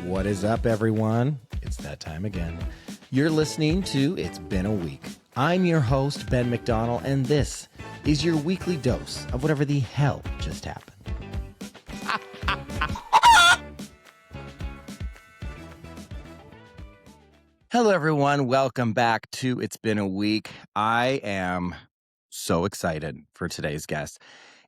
What is up, everyone? It's that time again. You're listening to It's Been a Week. I'm your host, Ben McDonald, and this is your weekly dose of whatever the hell just happened. Hello, everyone. Welcome back to It's Been a Week. I am so excited for today's guest.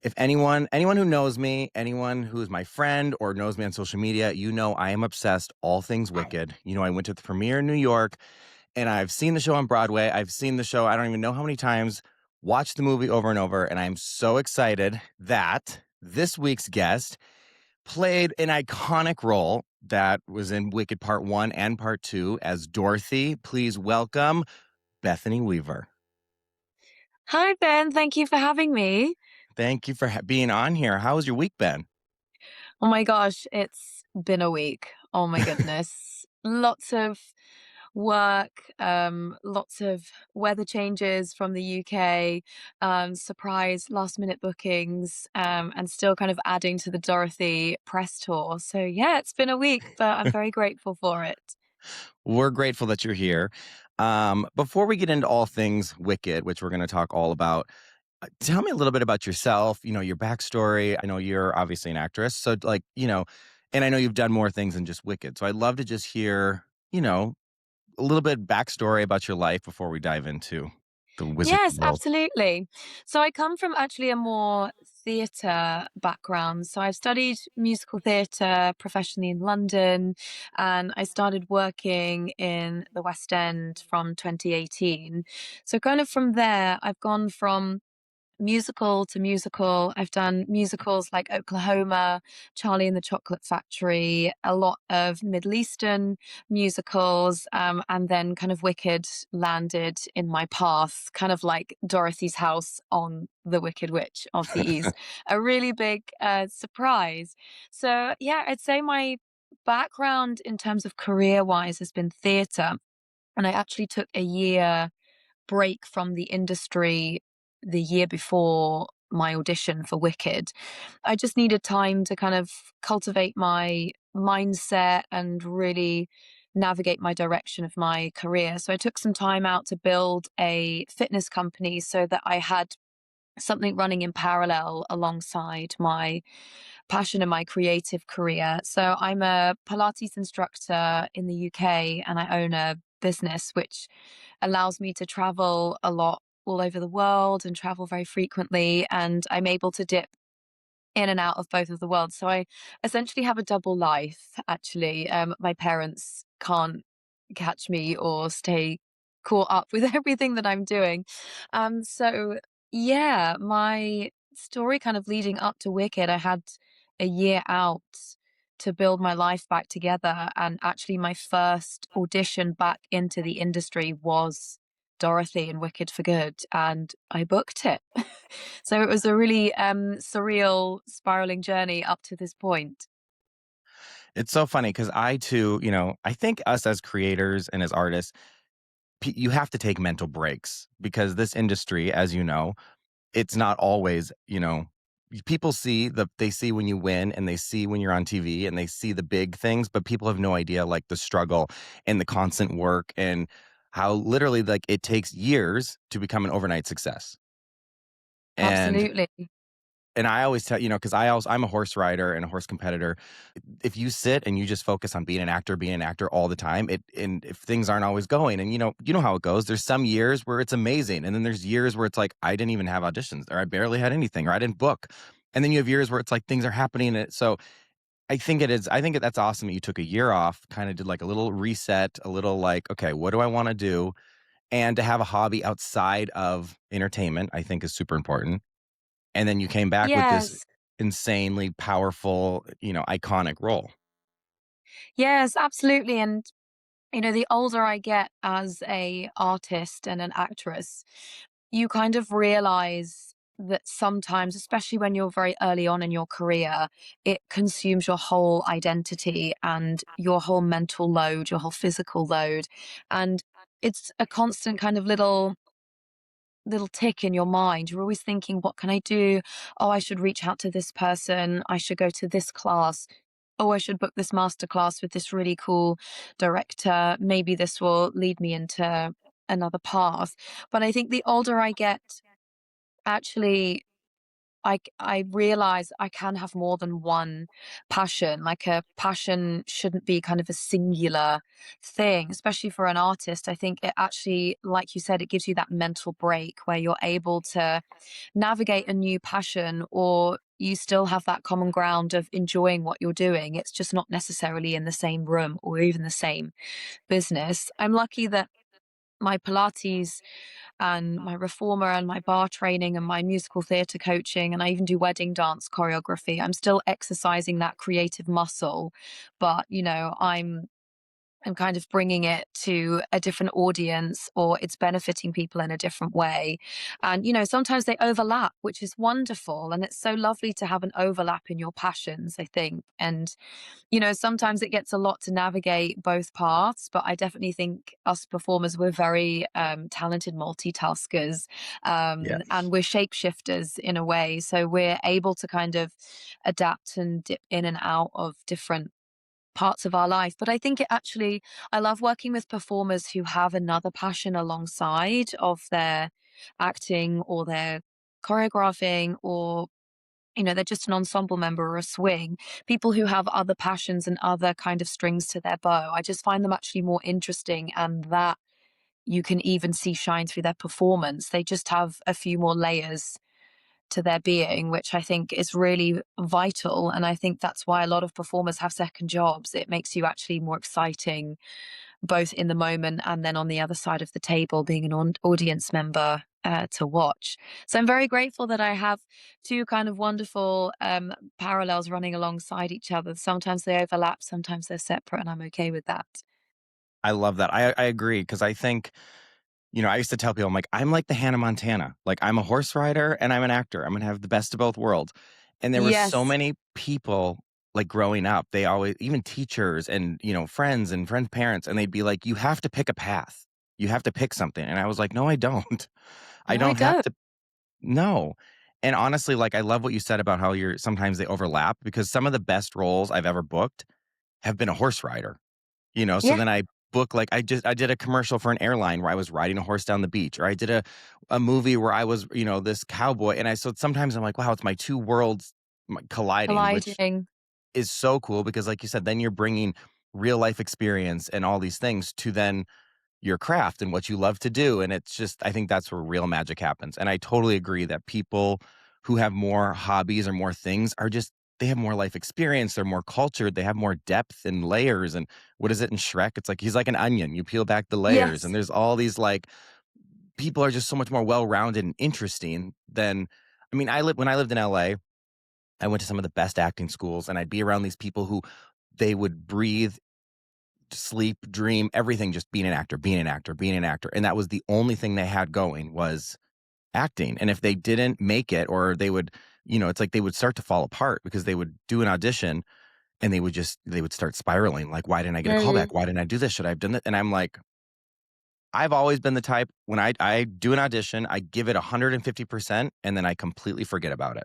If anyone who knows me, anyone who is my friend or knows me on social media, you know I am obsessed all things Wicked. You know, I went to the premiere in New York, and I've seen the show on Broadway. I've seen the show, I don't even know how many times, watched the movie over and over, and I'm so excited that this week's guest played an iconic role that was in Wicked Part 1 and Part 2 as Dorothy. Please welcome Bethany Weaver. Hi, Ben. Thank you for having me. Thank you for being on here. How has your week been? Oh my gosh, it's been a week. Oh my goodness. Lots of work, lots of weather changes from the UK, surprise last minute bookings, and still kind of adding to the Dorothy press tour. So yeah, it's been a week, but I'm very grateful for it. We're grateful that you're here. Before we get into all things Wicked, which we're going to talk all about, tell me a little bit about yourself, your backstory. I know you're obviously an actress. So, and I know you've done more things than just Wicked. So I'd love to just hear, a little bit backstory about your life before we dive into the wizard Yes, world. absolutely. So I come from actually a more theatre background. So I've studied musical theatre professionally in London, and I started working in the West End from 2018. So kind of from there, I've gone from musical to musical. I've done musicals like Oklahoma, Charlie and the Chocolate Factory, a lot of Middle Eastern musicals, and then kind of Wicked landed in my path, kind of like Dorothy's house on The Wicked Witch of the East. A really big surprise. So, yeah, I'd say my background in terms of career wise has been theatre. And I actually took a year break from the industry the year before my audition for Wicked. I just needed time to kind of cultivate my mindset and really navigate my direction of my career. So I took some time out to build a fitness company so that I had something running in parallel alongside my passion and my creative career. So I'm a Pilates instructor in the UK, and I own a business which allows me to travel a lot all over the world and travel very frequently. And I'm able to dip in and out of both of the worlds. So I essentially have a double life, actually. My parents can't catch me or stay caught up with everything that I'm doing. So yeah, my story kind of leading up to Wicked, I had a year out to build my life back together. And actually, my first audition back into the industry was Dorothy in Wicked for Good, and I booked it. So it was a really surreal, spiraling journey up to this point. It's so funny because I too, I think us as creators and as artists, you have to take mental breaks because this industry, as you know, it's not always, people they see when you win and they see when you're on TV and they see the big things, but people have no idea like the struggle and the constant work and how literally like it takes years to become an overnight success. And Absolutely. I always tell, because I'm a horse rider and a horse competitor. If you sit and you just focus on being an actor all the time, and if things aren't always going, and you know how it goes. There's some years where it's amazing, and then there's years where it's like I didn't even have auditions, or I barely had anything, or I didn't book. And then you have years where it's like things are happening. And so I think it is. I think that's awesome that you took a year off, kind of did like a little reset, a little like, okay, what do I want to do? And to have a hobby outside of entertainment, I think is super important. And then you came back with this Yes. insanely powerful, iconic role. Yes, absolutely. And the older I get as a artist and an actress, you kind of realize that sometimes, especially when you're very early on in your career, it consumes your whole identity and your whole mental load, your whole physical load. And it's a constant kind of little tick in your mind. You're always thinking, what can I do? Oh, I should reach out to this person. I should go to this class. oh, I should book this masterclass with this really cool director. Maybe this will lead me into another path. But I think the older I get, actually, I realize I can have more than one passion. Like, a passion shouldn't be kind of a singular thing, especially for an artist. I think it actually, like you said, it gives you that mental break where you're able to navigate a new passion, or you still have that common ground of enjoying what you're doing. It's just not necessarily in the same room or even the same business. I'm lucky that my Pilates and my reformer and my bar training and my musical theatre coaching, and I even do wedding dance choreography. I'm still exercising that creative muscle, but I'm kind of bringing it to a different audience, or it's benefiting people in a different way. And sometimes they overlap, which is wonderful, and it's so lovely to have an overlap in your passions, I think. And sometimes it gets a lot to navigate both paths, but I definitely think us performers, we're very talented multitaskers, Yes. and we're shapeshifters in a way. So we're able to kind of adapt and dip in and out of different parts of our life. But I think I love working with performers who have another passion alongside of their acting or their choreographing, or they're just an ensemble member or a swing. People who have other passions and other kind of strings to their bow. I just find them actually more interesting, and that you can even see shine through their performance. They just have a few more layers to their being, which I think is really vital. And I think that's why a lot of performers have second jobs. It makes you actually more exciting, both in the moment and then on the other side of the table, being an audience member to watch. So I'm very grateful that I have two kind of wonderful parallels running alongside each other. Sometimes they overlap, sometimes they're separate, and I'm okay with that. I love that. I agree because I think, I used to tell people, I'm like, I'm like the Hannah Montana. Like, I'm a horse rider and I'm an actor. I'm gonna have the best of both worlds. And there were so Yes. many people, like, growing up, they always, even teachers and, friends and friends' parents, and they'd be like, "You have to pick a path. You have to pick something." And I was like, "No, I don't. I No, I don't have don't. to." No. And honestly, like, I love what you said about how sometimes they overlap, because some of the best roles I've ever booked have been a horse rider. So Yeah. then I book, like, I did a commercial for an airline where I was riding a horse down the beach, or I did a movie where I was, this cowboy, and so sometimes I'm like, wow, it's my two worlds colliding, which Colliding. is so cool because, like you said, then you're bringing real life experience and all these things to then your craft and what you love to do, and it's just, I think that's where real magic happens. And I totally agree that people who have more hobbies or more things are just, they have more life experience, they're more cultured, they have more depth and layers. And what is it in Shrek? It's like he's like an onion, you peel back the layers, and Yes. there's all these, like, people are just so much more well-rounded and interesting than, I mean, when I lived in LA, I went to some of the best acting schools, and I'd be around these people who, they would breathe, sleep, dream, everything, just being an actor, being an actor, being an actor. And that was the only thing they had going, was acting. And if they didn't make it, or they would, it's like they would start to fall apart because they would do an audition and they would start spiraling. Like, why didn't I get a callback? Mm. Why didn't I do this? Should I have done that? And I'm like, I've always been the type, when I do an audition, I give it 150% and then I completely forget about it.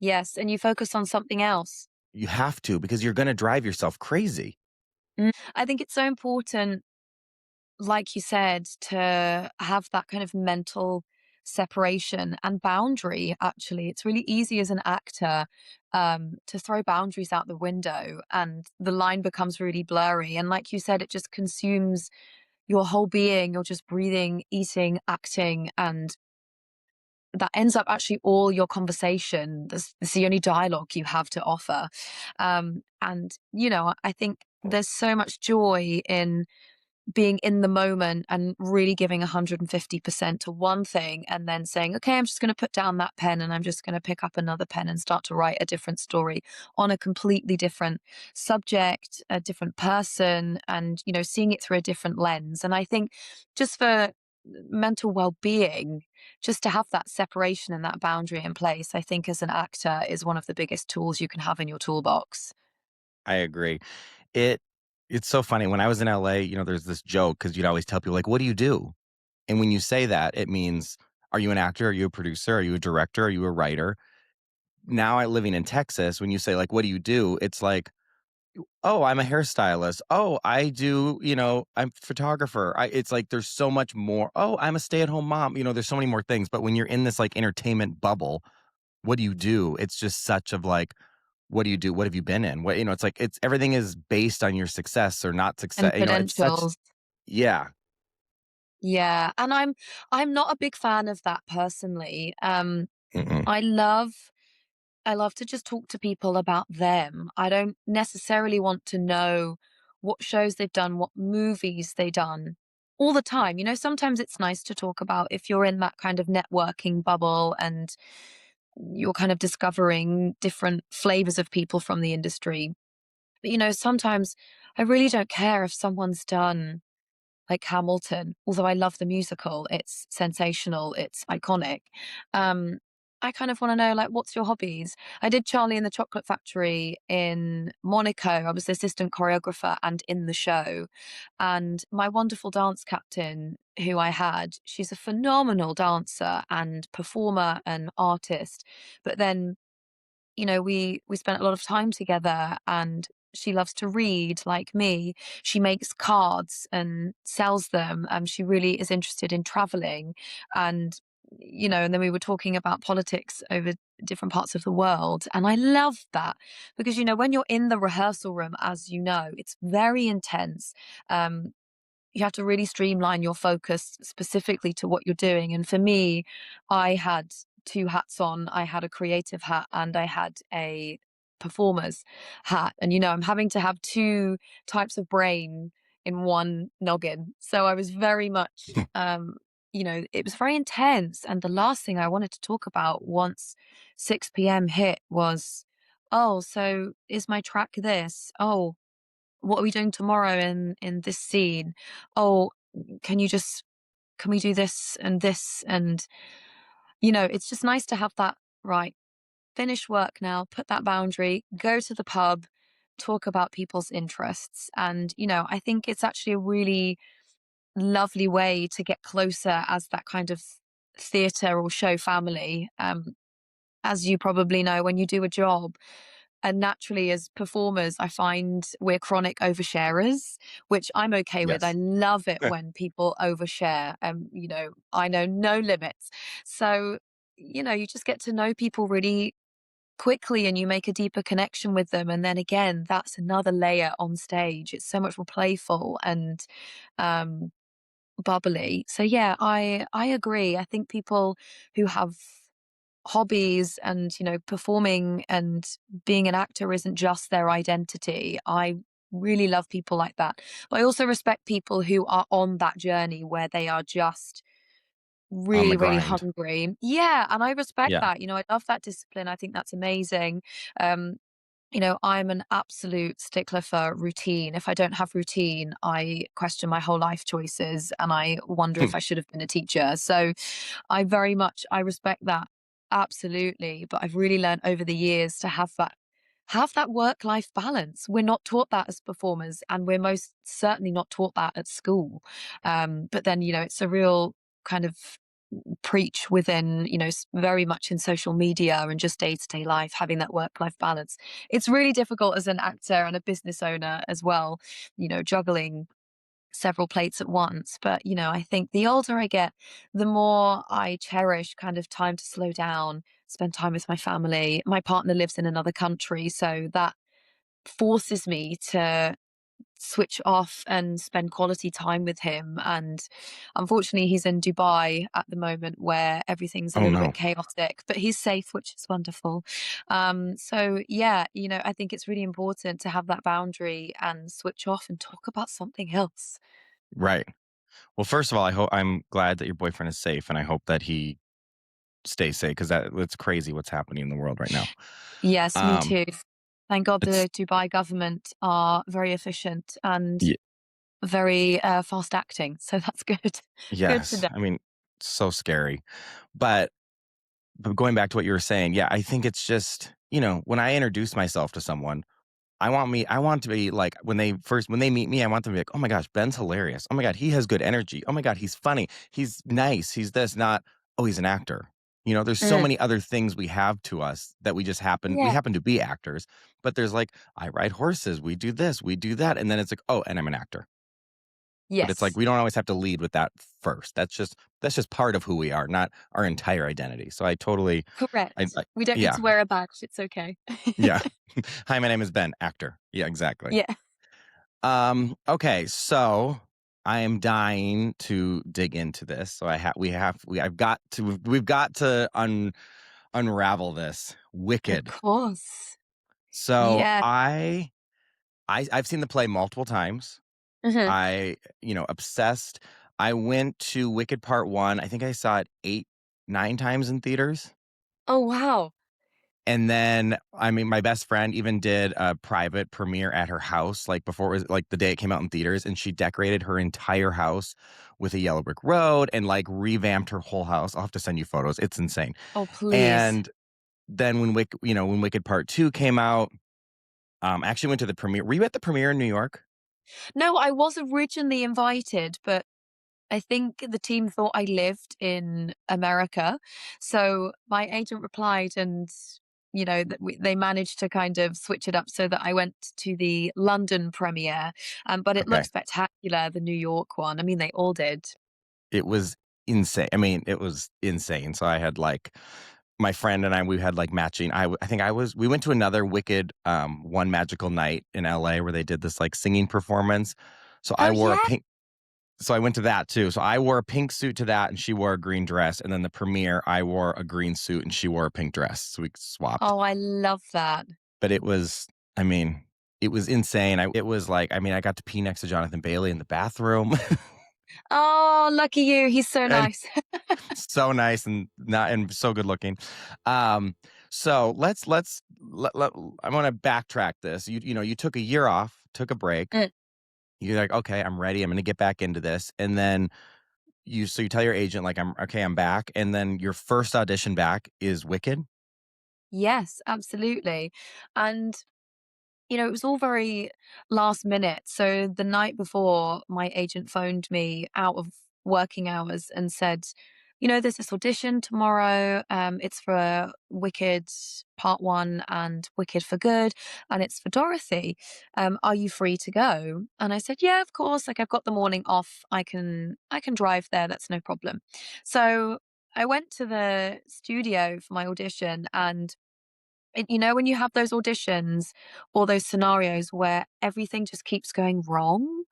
Yes. And you focus on something else. You have to, because you're going to drive yourself crazy. I think it's so important, like you said, to have that kind of mental separation and boundary. Actually, it's really easy as an actor to throw boundaries out the window, and the line becomes really blurry. And like you said, it just consumes your whole being. You're just breathing, eating, acting, and that ends up actually all your conversation. That's the only dialogue you have to offer. And I think there's so much joy in being in the moment and really giving 150% to one thing, and then saying, okay, I'm just going to put down that pen and I'm just going to pick up another pen and start to write a different story on a completely different subject, a different person, and, seeing it through a different lens. And I think, just for mental well-being, just to have that separation and that boundary in place, I think as an actor is one of the biggest tools you can have in your toolbox. I agree. It it's so funny. When I was in LA, there's this joke, because you'd always tell people, like, "What do you do?" And when you say that, it means, are you an actor? Are you a producer? Are you a director? Are you a writer? Now, living in Texas, when you say, like, "What do you do?" It's like, Oh, I'm a hairstylist. Oh, I do, I'm a photographer. It's like there's so much more. Oh, I'm a stay-at-home mom. There's so many more things. But when you're in this like entertainment bubble, what do you do? It's just such of like, what do you do? What have you been in? It's like it's everything is based on your success or not And success. It's such credentials. yeah. Yeah, and I'm not a big fan of that personally. Mm-mm. I love I love to just talk to people about them. I don't necessarily want to know what shows they've done, what movies they've done all the time. Sometimes it's nice to talk about if you're in that kind of networking bubble and you're kind of discovering different flavors of people from the industry. But sometimes I really don't care if someone's done like Hamilton, although I love the musical, it's sensational, it's iconic. Um, I kind of want to know, like, what's your hobbies? I did Charlie and the Chocolate Factory in Monaco. I was the assistant choreographer and in the show. And my wonderful dance captain, who I had, she's a phenomenal dancer and performer and artist. But then we spent a lot of time together and she loves to read like me. She makes cards and sells them. She really is interested in traveling. And, and then we were talking about politics over different parts of the world. And I love that because, when you're in the rehearsal room, as you know, it's very intense. Um, you have to really streamline your focus specifically to what you're doing. And for me, I had two hats on. I had a creative hat and I had a performer's hat. And, I'm having to have two types of brain in one noggin. So I was very much, it was very intense. And the last thing I wanted to talk about once 6 p.m. hit was, oh, so is my track this? Oh, what are we doing tomorrow in this scene? Oh, can you just can we do this and this? And it's just nice to have that, right, finish work now, put that boundary, go to the pub, talk about people's interests. And, I think it's actually a really lovely way to get closer as that kind of theatre or show family. As you probably know, when you do a job, and naturally, as performers, I find we're chronic oversharers, which I'm okay with. I Yes. love it when people overshare. I know no limits. So, you just get to know people really quickly and you make a deeper connection with them. And then again, that's another layer on stage. It's so much more playful and um, bubbly. So yeah, I agree. I think people who have hobbies and performing and being an actor isn't just their identity. I really love people like that, but I also respect people who are on that journey where they are just On the really grind. hungry. Yeah, and I respect Yeah. that. I love that discipline. I think that's amazing. um I'm an absolute stickler for routine. If I don't have routine, I question my whole life choices and I wonder if I should have been a teacher. So I respect that. Absolutely. But I've really learned over the years to have that work-life balance. We're not taught that as performers, and we're most certainly not taught that at school. But then, it's a real kind of preach within, very much in social media and just day to day life, having that work life balance. It's really difficult as an actor and a business owner as well, juggling several plates at once. But, I think the older I get, the more I cherish kind of time to slow down, spend time with my family. My partner lives in another country, so that forces me to switch off and spend quality time with him. And unfortunately, he's in Dubai at the moment where everything's a Oh little no. bit chaotic, but he's safe, which is wonderful. So, yeah, I think it's really important to have that boundary and switch off and talk about something else. Right. Well, first of all, I'm glad that your boyfriend is safe, and I hope that he stays safe because that's crazy what's happening in the world right now. Yes, me Um, too. Thank God it's the Dubai government are very efficient and y- very fast acting. So that's good. Good to yes. know. I mean, so scary. But going back to what you were saying, yeah, I think it's just when I introduce myself to someone, I want to be like when they meet me, I want them to be like, oh my gosh, Ben's hilarious. Oh my god, he has good energy. Oh my god, he's funny. He's nice. He's this, not oh he's an actor. There's so Mhm. many other things we have to us that we Yeah. happen to be actors, but there's like, I ride horses, we do this, we do that. And then it's like, oh, and I'm an actor. But it's like Yes. we don't always have to lead with that first. That's just part of who we are, not our entire identity. So I totally Correct. We don't need yeah. to wear a badge, it's okay. Yeah. Hi, my name is Ben, actor. Yeah, exactly. Yeah. Okay, so I am dying to dig into this. So we've got to unravel this. Of Wicked. course. So Yeah. I've seen the play multiple times. Mhm. Obsessed. I went to Wicked Part 1. I think I saw it 8, 9 times in theaters. Oh, wow. And then, I mean, my best friend even did a private premiere at her house, like, before it was like, the day it came out in theaters, and she decorated her entire house with a yellow brick road and, like, revamped her whole house. I'll have to send you photos. It's insane. Oh, please. And then when Wicked Part 2 came out, I actually went to the premiere. Were you at the premiere in New York? No, I was originally invited, but I think the team thought I lived in America. So my agent replied and they managed to kind of switch it up so that I went to the London premiere. But it Okay. looked spectacular, the New York one. I mean, they all did. It was insane. I mean, it was insane. So I had, like, my friend and I, we had, like, matching. I think we went to another Wicked, One Magical Night in LA where they did this, like, singing performance. So I Oh, wore a yeah. pink so I went to that too. So I wore a pink suit to that and she wore a green dress. And then the premiere, I wore a green suit and she wore a pink dress. So we swapped. Oh, I love that. But I mean, it was insane. It was like, I mean, I got to pee next to Jonathan Bailey in the bathroom. Oh, lucky you. He's so And nice. so nice and not and so good looking. Um, so I want to backtrack this. You took a year off, took a break. Mm. You're like, okay, I'm ready. I'm going to get back into this. And then you tell your agent, like, I'm back. And then your first audition back is Wicked. Yes, absolutely. And it was all very last minute. So the night before, my agent phoned me out of working hours and said, there's this audition tomorrow. It's for Wicked Part One and Wicked for Good, and it's for Dorothy. Are you free to go? And I said, yeah, of course. Like, I've got the morning off. I can drive there. That's no problem. So I went to the studio for my audition, and when you have those auditions or those scenarios where everything just keeps going wrong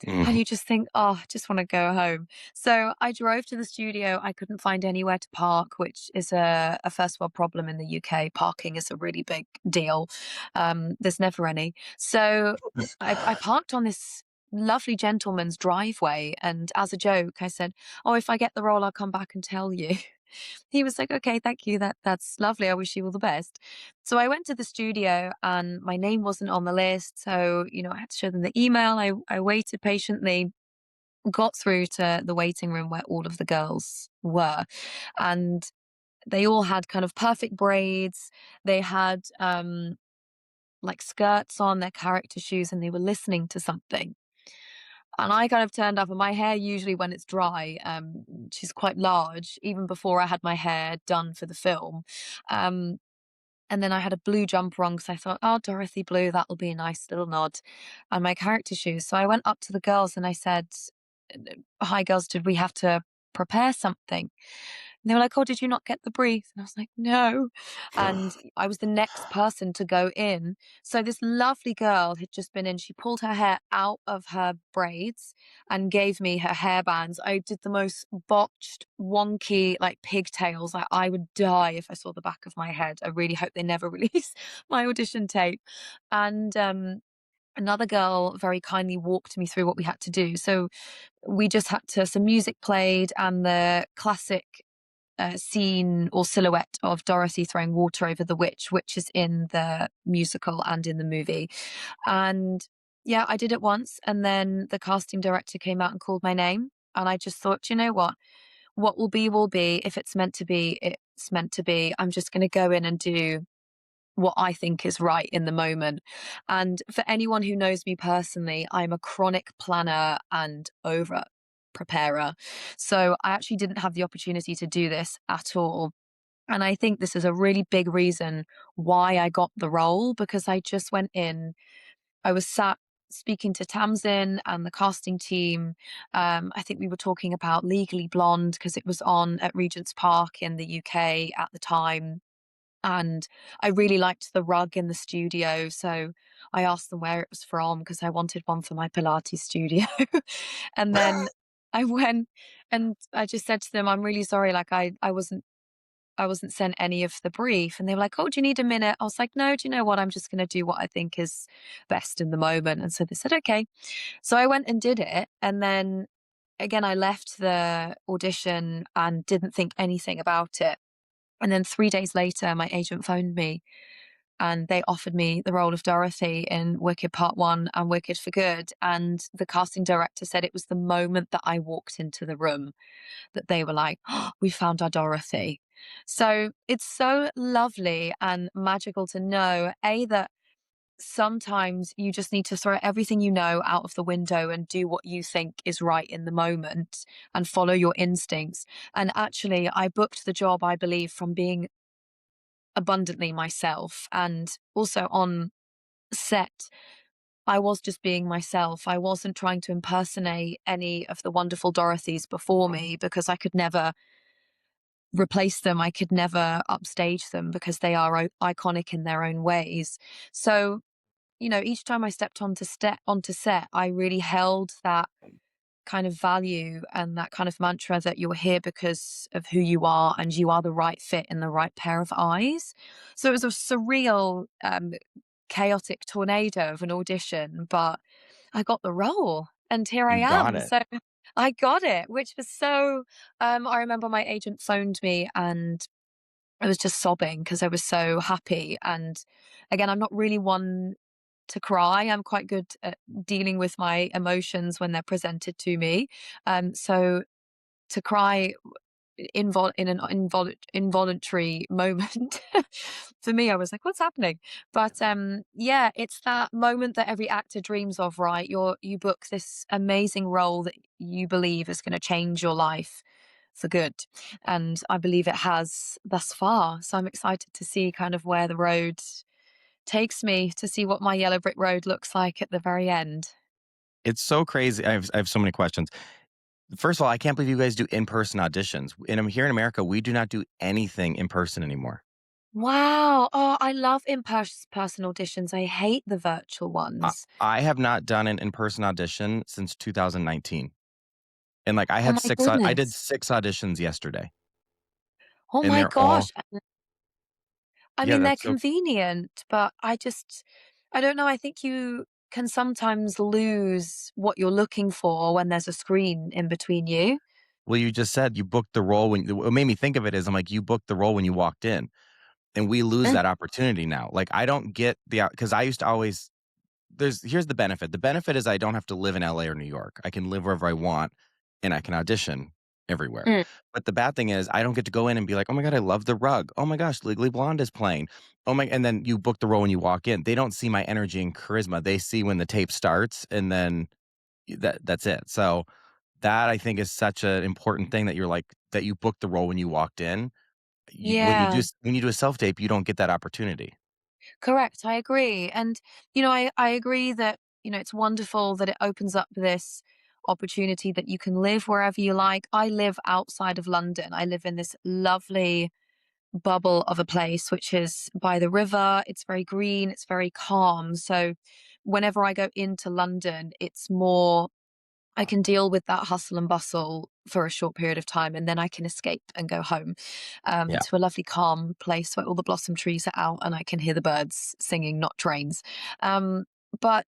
and Mhm. you just think, oh, I just want to go home. So I drove to the studio. I couldn't find anywhere to park, which is a first world problem in the UK. Parking is a really big deal. There's never any. So I parked on this lovely gentleman's driveway. And as a joke, I said, oh, if I get the role, I'll come back and tell you. He was like, "Okay, thank you. That's lovely. I wish you all the best." So I went to the studio and my name wasn't on the list. So, I had to show them the email. I waited patiently, got through to the waiting room where all of the girls were. And they all had kind of perfect braids. They had like skirts on, their character shoes, and they were listening to something. And I kind of turned up, and my hair usually when it's dry, she's quite large, even before I had my hair done for the film. Um, and then I had a blue jumper on because I thought, oh, Dorothy blue, that'll be a nice little nod. And my character shoes. So I went up to the girls and I said, hi, girls, did we have to prepare something? And they were like, oh, did you not get the brief? And I was like, no. And I was the next person to go in. So this lovely girl had just been in. She pulled her hair out of her braids and gave me her hair bands. I did the most botched, wonky, like pigtails. I would die if I saw the back of my head. I really hope they never release my audition tape. And another girl very kindly walked me through what we had to do. So we just had to, some music played and the classic scene or silhouette of Dorothy throwing water over the witch, which is in the musical and in the movie. And yeah, I did it once. And then the casting director came out and called my name. And I just thought, you know what? What will be, will be. If it's meant to be, it's meant to be. I'm just going to go in and do what I think is right in the moment. And for anyone who knows me personally, I'm a chronic planner and over preparer. So I actually didn't have the opportunity to do this at all. And I think this is a really big reason why I got the role, because I just went in, I was sat speaking to Tamsin and the casting team. I think we were talking about Legally Blonde because it was on at Regent's Park in the UK at the time. And I really liked the rug in the studio. So I asked them where it was from because I wanted one for my Pilates studio. And then I went and I just said to them, I'm really sorry, like I wasn't sent any of the brief. And they were like, oh, do you need a minute? I was like, no, do you know what? I'm just going to do what I think is best in the moment. And so they said, okay. So I went and did it. And then again, I left the audition and didn't think anything about it. And then 3 days later, my agent phoned me and they offered me the role of Dorothy in Wicked Part One and Wicked for Good. And the casting director said it was the moment that I walked into the room that they were like, oh, we found our Dorothy. So it's so lovely and magical to know, A, that sometimes you just need to throw everything you know out of the window and do what you think is right in the moment and follow your instincts. And actually, I booked the job, I believe, from being abundantly myself. And also on set, I was just being myself. I wasn't trying to impersonate any of the wonderful Dorothys before me because I could never replace them. I could never upstage them because they are iconic in their own ways. So, each time I stepped onto set, I really held that kind of value and that kind of mantra that you're here because of who you are and you are the right fit in the right pair of eyes. So it was a surreal, chaotic tornado of an audition, but I got the role and here I You got am. it. So I got it, which was so, I remember my agent phoned me and I was just sobbing because I was so happy. And again, I'm not really one to cry. I'm quite good at dealing with my emotions when they're presented to me. So to cry in an involuntary moment for me, I was like, "What's happening?" But yeah, it's that moment that every actor dreams of, right? You book this amazing role that you believe is going to change your life for good, and I believe it has thus far. So I'm excited to see kind of where the road takes me, to see what my yellow brick road looks like at the very end. It's so crazy. I have so many questions. First of all, I can't believe you guys do in-person auditions. And I'm here in America, we do not do anything in person anymore. Wow. Oh, I love in-person auditions. I hate the virtual I ones. I have not done an in-person audition since 2019. And, like, Oh my I did goodness. 6 auditions yesterday, Oh and my they're all gosh. I yeah, mean, they're that's so convenient, but I don't know. I think you can sometimes lose what you're looking for when there's a screen in between you. well, you just said you booked the role when what made me think of it is I'm like, you booked the role when you walked in, and we lose Mm, that opportunity now. Like, I don't get the because I used to always here's the benefit. The benefit is I don't have to live in LA or New York. I can live wherever I want and I can audition everywhere. mm. But the bad thing is I don't get to go in and be like, "Oh my god, I love the rug. Oh my gosh, Legally Blonde is playing." Oh my and then you book the role when you walk in. They don't see my energy and charisma. They see when the tape starts and then that's it. So that I think is such an important thing that you're like that you booked the role when you walked in. Yeah. When you do a self tape, you don't get that opportunity. Correct, I agree. And, I agree that, it's wonderful that it opens up this opportunity that you can live wherever you like. I live outside of London. I live in this lovely bubble of a place which is by the river. It's very green, it's very calm. So whenever I go into London, it's more I can deal with that hustle and bustle for a short period of time and then I can escape and go home Yeah. to a lovely calm place where all the blossom trees are out and I can hear the birds singing, not trains. Um, but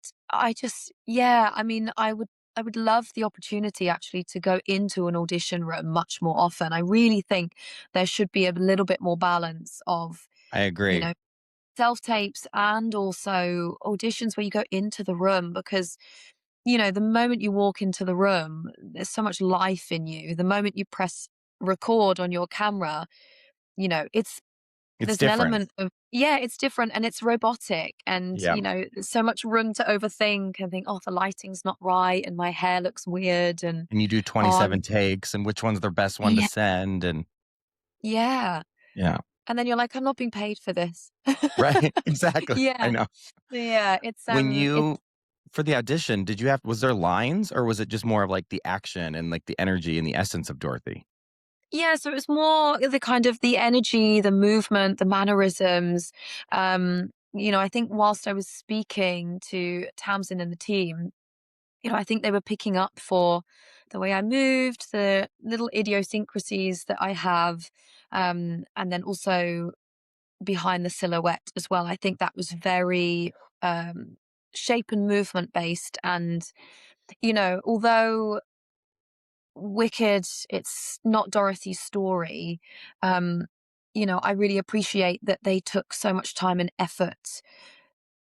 yeah, I mean, I would love the opportunity actually to go into an audition room much more often. I really think there should be a little bit more balance of, I you agree. know, self tapes and also auditions where you go into the room because the moment you walk into the room, there's so much life in you. The moment you press record on your camera, it's It's there's an different. element of yeah, it's different and it's robotic and Yeah. there's so much room to overthink and think, oh, the lighting's not right and my hair looks weird and And you do oh 27 takes and which one's the best one to yeah, send and yeah. Yeah. And then you're like, "I'm not being paid for this." Right. Exactly. I Yeah. know. Yeah, When it's you for the audition, did you have was there lines or was it just more of like the action and like the energy and the essence of Dorothy? yeah, so it was more the kind of the energy, the movement, the mannerisms. I think whilst I was speaking to Tamsin and the team, I think they were picking up for the way I moved, the little idiosyncrasies that I have, and then also behind the silhouette as well. I think that was very shape and movement based. And, although Wicked, it's not Dorothy's story, um, I really appreciate that they took so much time and effort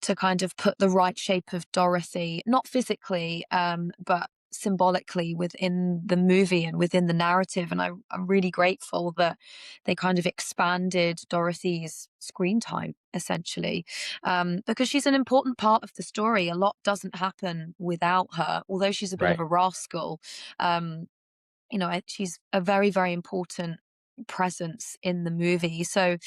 to kind of put the right shape of Dorothy, not physically, but symbolically within the movie and within the narrative. And I'm really grateful that they kind of expanded Dorothy's screen time, essentially, because she's an important part of the story. A lot doesn't happen without her, although she's a bit of Right. a rascal. Um, she's a very, very important presence in the movie. So,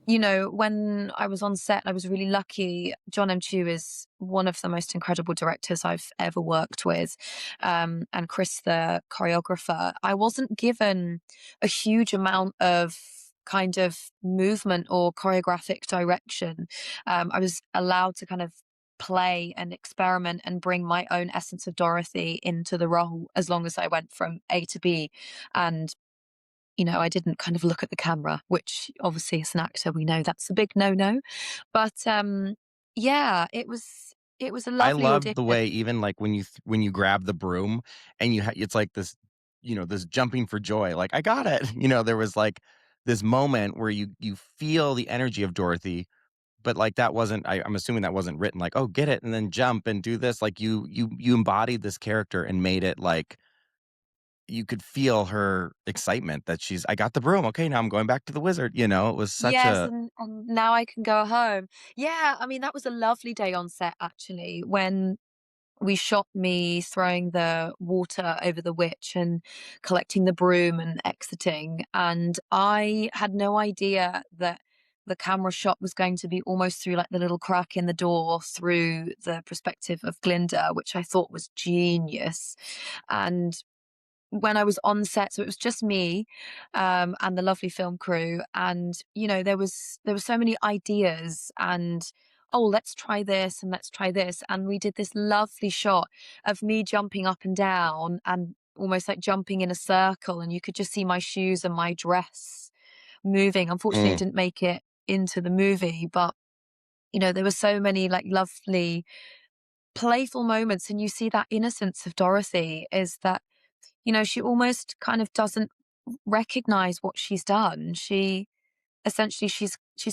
when I was on set, I was really lucky. John M. Chu is one of the most incredible directors I've ever worked with. And Chris, the choreographer, I wasn't given a huge amount of kind of movement or choreographic direction. I was allowed to kind of play and experiment and bring my own essence of Dorothy into the role as long as I went from A to B. And I didn't kind of look at the camera, which obviously as an actor, we know that's a big no-no. But, yeah, it was a I lovely love the audition. way even like when you grab the broom and it's like this, this jumping for joy. Like I got it. There was like this moment where you feel the energy of Dorothy, but like that wasn't I'm assuming that wasn't written like, "Oh, get it and then jump and do this." Like you embodied this character and made it like you could feel her excitement that I got the broom. Okay, now I'm going back to the wizard. It was such Yes, a and now I can go home. Yeah, I mean, that was a lovely day on set, actually, when we shot me throwing the water over the witch and collecting the broom and exiting. And I had no idea that the camera shot was going to be almost through like the little crack in the door through the perspective of Glinda, which I thought was genius. And when I was on set, so it was just me, and the lovely film crew, and, there were so many ideas and, "Oh, let's try this and let's try this," and we did this lovely shot of me jumping up and down and almost like jumping in a circle, and you could just see my shoes and my dress moving. Unfortunately, it mm. didn't make it into the movie, but, there were so many, like, lovely playful moments, and you see that innocence of Dorothy is that she almost kind of doesn't recognize what she's done. She's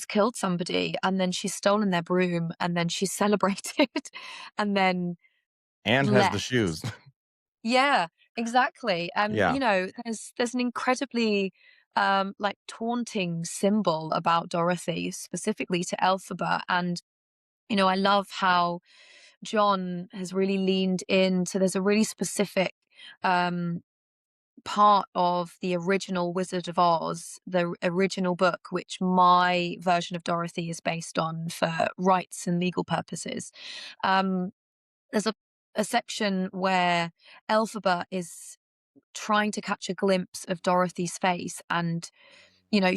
killed somebody and then she's stolen their broom and then she's celebrated and then And has the left. shoes. Yeah, exactly. And Yeah. there's an incredibly like taunting symbol about Dorothy, specifically to Elphaba. And I love how John has really leaned into there's a really specific um part of the original Wizard of Oz, the original book, which my version of Dorothy is based on for rights and legal purposes. Um, there's a section where Elphaba is trying to catch a glimpse of Dorothy's face, and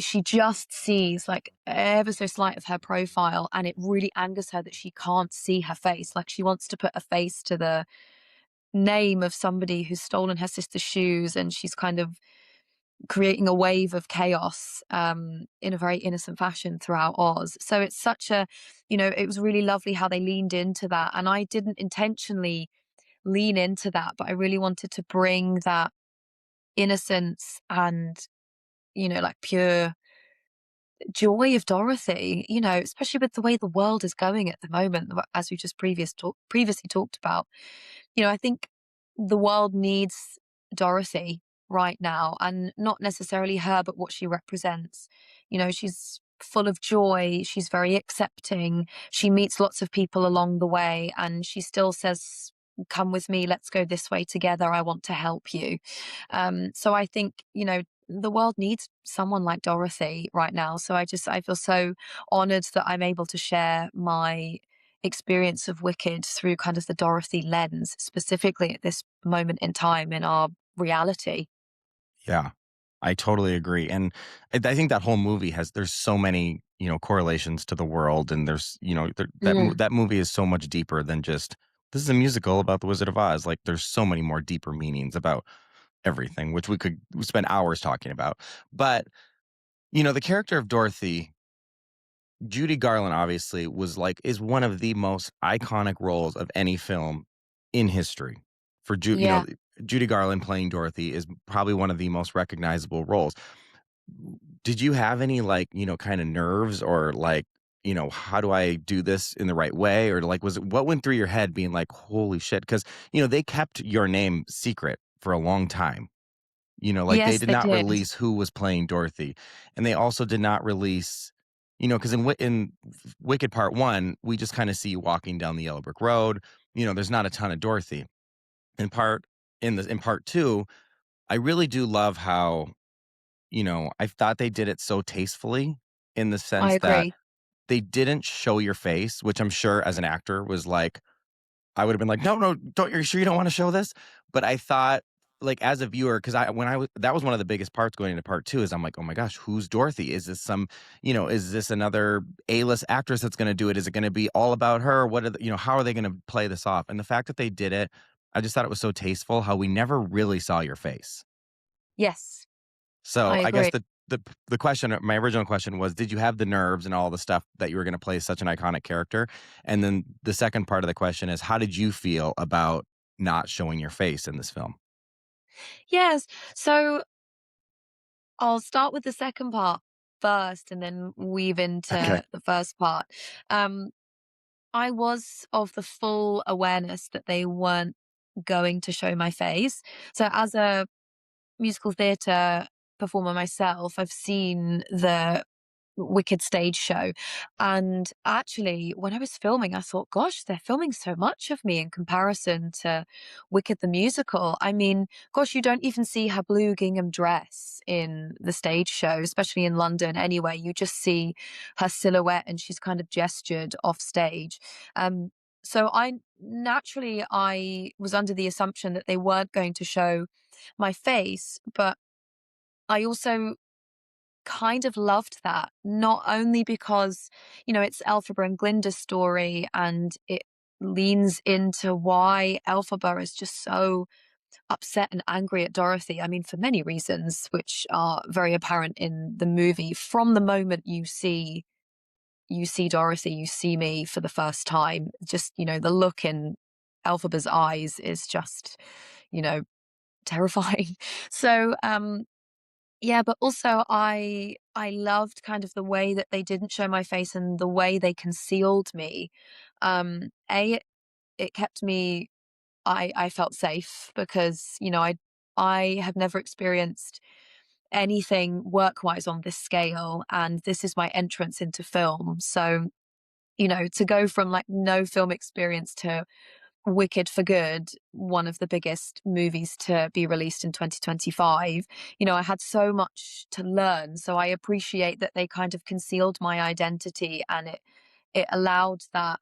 she just sees like ever so slight of her profile, and it really angers her that she can't see her face. Like she wants to put a face to the name of somebody who's stolen her sister's shoes, and she's kind of creating a wave of chaos in a very innocent fashion throughout Oz. So it's such it was really lovely how they leaned into that. And I didn't intentionally lean into that, but I really wanted to bring that innocence and, like pure joy of Dorothy, especially with the way the world is going at the moment, as we just previously talked about. I think the world needs Dorothy right now, and not necessarily her, but what she represents. She's full of joy, she's very accepting, she meets lots of people along the way, and she still says, "Come with me, let's go this way together. I want to help you." So I think, the world needs someone like Dorothy right now. So I feel so honored that I'm able to share my experience of Wicked through kind of the Dorothy lens, specifically at this moment in time in our reality. Yeah, I totally agree, and I think that whole movie there's so many, correlations to the world, and there's, Mm, that movie is so much deeper than just, "This is a musical about the Wizard of Oz," like, there's so many more deeper meanings about everything, which we could spend hours talking about, but, the character of Dorothy, Judy Garland obviously is one of the most iconic roles of any film in history. yeah. Judy Garland playing Dorothy is probably one of the most recognizable roles. Did you have any, like, kind of nerves or, like, how do I do this in the right way? Or, like, what went through your head being like, holy shit? Because, they kept your name secret for a long time. Like, they Yes, did they not did. release who was playing Dorothy, and they also did not release, because in Wicked Part 1, we just kinda see you walking down the yellow brick road, there's not a ton of Dorothy. In part in Part 2, I really do love how, I thought they did it so tastefully in the I sense that agree. they didn't show your face, which I'm sure as an actor was like, I would have been like, "No, no, don't you're sure you don't wanna show this?" But I thought, like, as a viewer, because I when I was that was one of the biggest parts going into part 2 is I'm like, "Oh my gosh, who's Dorothy? Is this is this another A-list actress that's gonna do it? Is it gonna be all about her? What are how are they gonna play this off?" And the fact that they did it, I just thought it was so tasteful how we never really saw your face. Yes, So, I I guess agree. the question my original question was, did you have the nerves and all the stuff that you were gonna play such an iconic character? And then the second part of the question is, how did you feel about not showing your face in this film? Yes. So I'll start with the second part first and then weave Okay. into the first part. Um, I was of the full awareness that they weren't going to show my face. So as a musical theatre performer myself, I've seen the Wicked stage show. And actually, when I was filming, I thought, gosh, they're filming so much of me in comparison to Wicked the musical. I mean, gosh, you don't even see her blue gingham dress in the stage show, especially in London anyway. You just see her silhouette and she's kind of gestured off stage. Um, so I was under the assumption that they weren't going to show my face, but I also kind of loved that, not only because, it's Elphaba and Glinda's story and it leans into why Elphaba is just so upset and angry at Dorothy. I mean, for many reasons, which are very apparent in the movie. From the moment you see Dorothy, you see me for the first time. Just, the look in Elphaba's eyes is just, you know, terrifying. So, yeah, but also I loved kind of the way that they didn't show my face and the way they concealed me. It kept me I felt safe because, I have never experienced anything work-wise on this scale, and this is my entrance into film. So, to go from like no film experience to Wicked for Good, one of the biggest movies to be released in 2025. I had so much to learn, so I appreciate that they kind of concealed my identity and it allowed that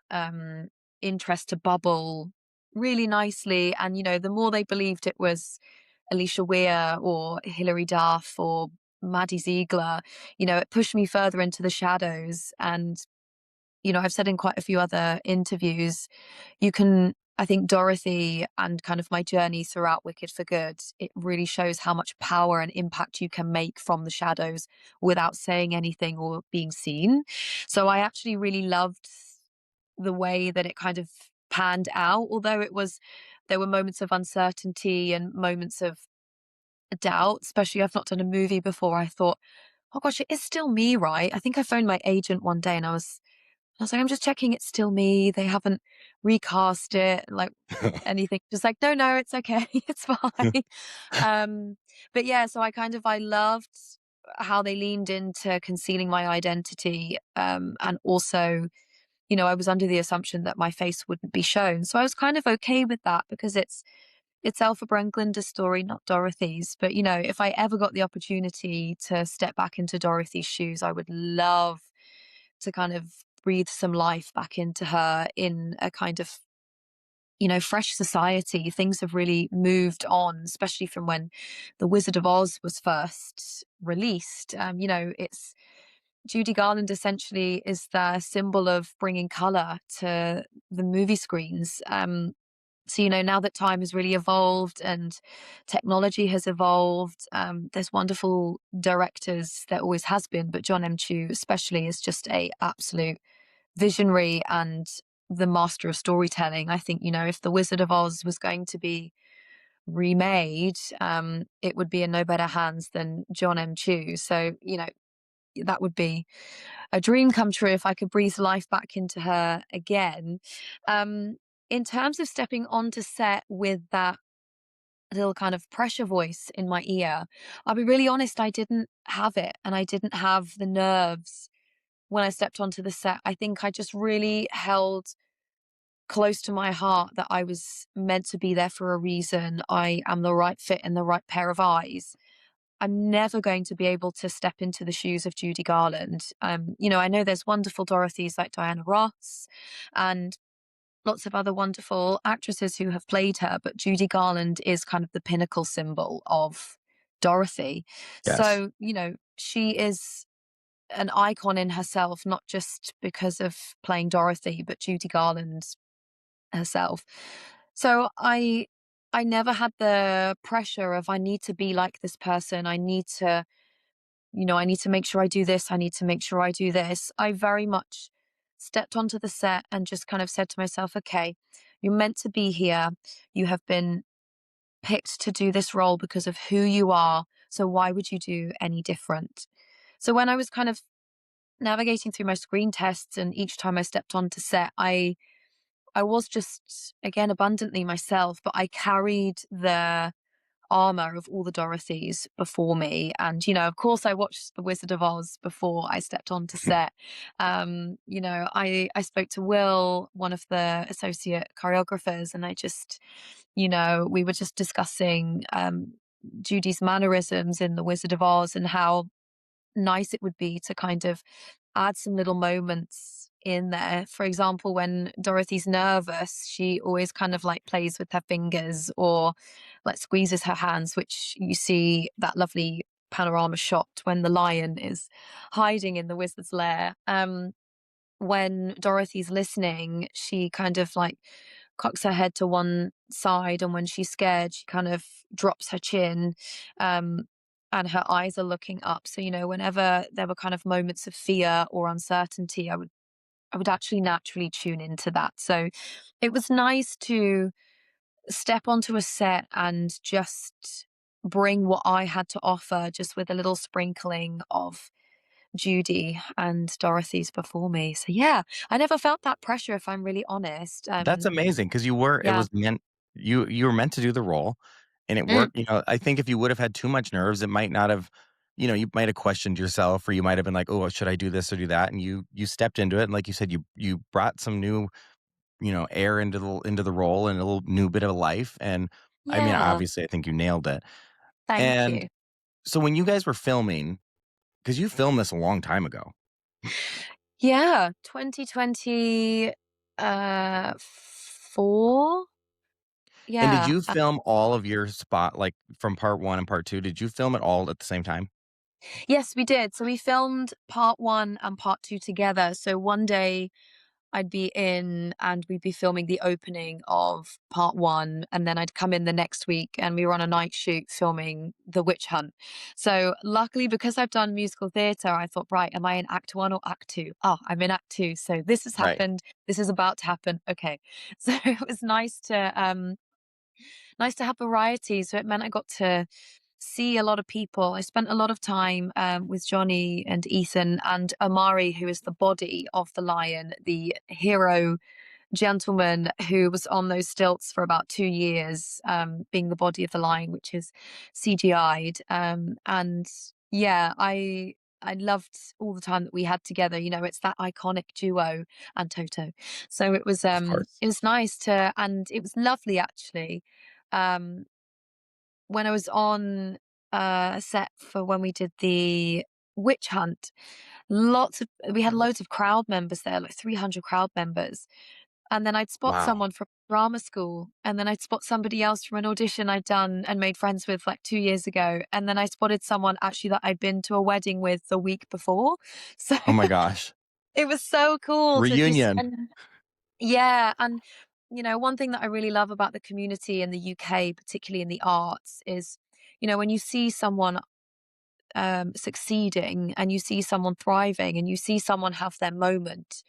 interest to bubble really nicely. And the more they believed it was Alicia Weir or Hilary Duff or Maddie Ziegler, it pushed me further into the shadows. And I've said in quite a few other interviews, I think Dorothy and kind of my journey throughout Wicked for Good, it really shows how much power and impact you can make from the shadows without saying anything or being seen. So I actually really loved the way that it kind of panned out, although there were moments of uncertainty and moments of doubt, especially I've not done a movie before. I thought, oh gosh, it is still me, right? I think I phoned my agent one day and I was like, "I'm just checking it's still me. They haven't recast it, like, anything." Just like, "No, no, it's okay. It's fine." Um, but yeah, so I loved how they leaned into concealing my identity, and also, I was under the assumption that my face wouldn't be shown. So I was kind of okay with that because it's Alpha Branklinder's story, not Dorothy's. But, if I ever got the opportunity to step back into Dorothy's shoes, I would love to kind of breathe some life back into her in a kind of, fresh society. Things have really moved on, especially from when The Wizard of Oz was first released. It's Judy Garland essentially is the symbol of bringing color to the movie screens. So, now that time has really evolved and technology has evolved, there's wonderful directors. There always has been, but John M. Chu especially is just a absolute visionary and the master of storytelling. I think, if The Wizard of Oz was going to be remade, it would be in no better hands than John M. Chu. So, that would be a dream come true if I could breathe life back into her again. Um, in terms of stepping onto set with that little kind of pressure voice in my ear, I'll be really honest, I didn't have it and I didn't have the nerves when I stepped onto the set. I think I just really held close to my heart that I was meant to be there for a reason. I am the right fit and the right pair of eyes. I'm never going to be able to step into the shoes of Judy Garland. I know there's wonderful Dorothys like Diana Ross and lots of other wonderful actresses who have played her, but Judy Garland is kind of the pinnacle symbol of Dorothy. Yes. So, she is an icon in herself, not just because of playing Dorothy, but Judy Garland herself. So I never had the pressure of I need to be like this person. I need to make sure I do this. I need to make sure I do this. I very much stepped onto the set and just kind of said to myself, okay, you're meant to be here. You have been picked to do this role because of who you are. So why would you do any different? So when I was kind of navigating through my screen tests and each time I stepped onto set, I was just again abundantly myself, but I carried the armor of all the Dorothys before me. And, of course I watched The Wizard of Oz before I stepped onto set. I spoke to Will, one of the associate choreographers, and we were just discussing Judy's mannerisms in The Wizard of Oz and how nice it would be to kind of add some little moments in there. For example, when Dorothy's nervous, she always kind of like plays with her fingers or like squeezes her hands, which you see that lovely panorama shot when the lion is hiding in the wizard's lair. When Dorothy's listening, she kind of like cocks her head to one side, and when she's scared, she kind of drops her chin, um, and her eyes are looking up. So, whenever there were kind of moments of fear or uncertainty, I would actually naturally tune into that. So it was nice to step onto a set and just bring what I had to offer, just with a little sprinkling of Judy and Dorothy's before me. So yeah, I never felt that pressure if I'm really honest. That's amazing because it Yeah. was meant you were meant to do the role, and it Mm, worked. I think if you would have had too much nerves, it might not have you might have questioned yourself, or you might have been like, "Oh, should I do this or do that?" And you stepped into it, and like you said, you brought some new, air into the role and a little new bit of life, and I mean, yeah. obviously, I think you nailed it. Thank And you. so when you guys were filming, because you filmed this a long time ago, Yeah, 2020 4. and did Yeah. you film all of your spot like, from part 1 and part 2, did you film it all at the same time? Yes, we did. So we filmed part 1 and part 2 together. So one day I'd be in and we'd be filming the opening of part 1, and then I'd come in the next week and we were on a night shoot filming The Witch Hunt. So luckily, because I've done musical theatre, I thought, right, am I in act 1 or act 2? Oh, I'm in act 2. So this has Right. happened. This is about to happen. Okay. So it was nice to have variety. So it meant I got to see a lot of people. I spent a lot of time with Johnny and Ethan and Amari, who is the body of the lion, the hero gentleman who was on those stilts for about 2 years, being the body of the lion, which is CGI'd. And yeah, I loved all the time that we had together. It's that iconic duo and Toto. So it was Of course. nice to, and it was lovely actually. um, when I was on a set for when we did the witch hunt, we had loads of crowd members there, like 300 crowd members. And then I'd spot Wow. someone from drama school, and then I'd spot somebody else from an audition I'd done and made friends with like 2 years ago, and then I spotted someone actually that I'd been to a wedding with the week before. So Oh my gosh. it was so cool to just Reunion. and yeah, and one thing that I really love about the community in the UK, particularly in the arts, is when you see someone succeeding and you see someone thriving and you see someone have their moment,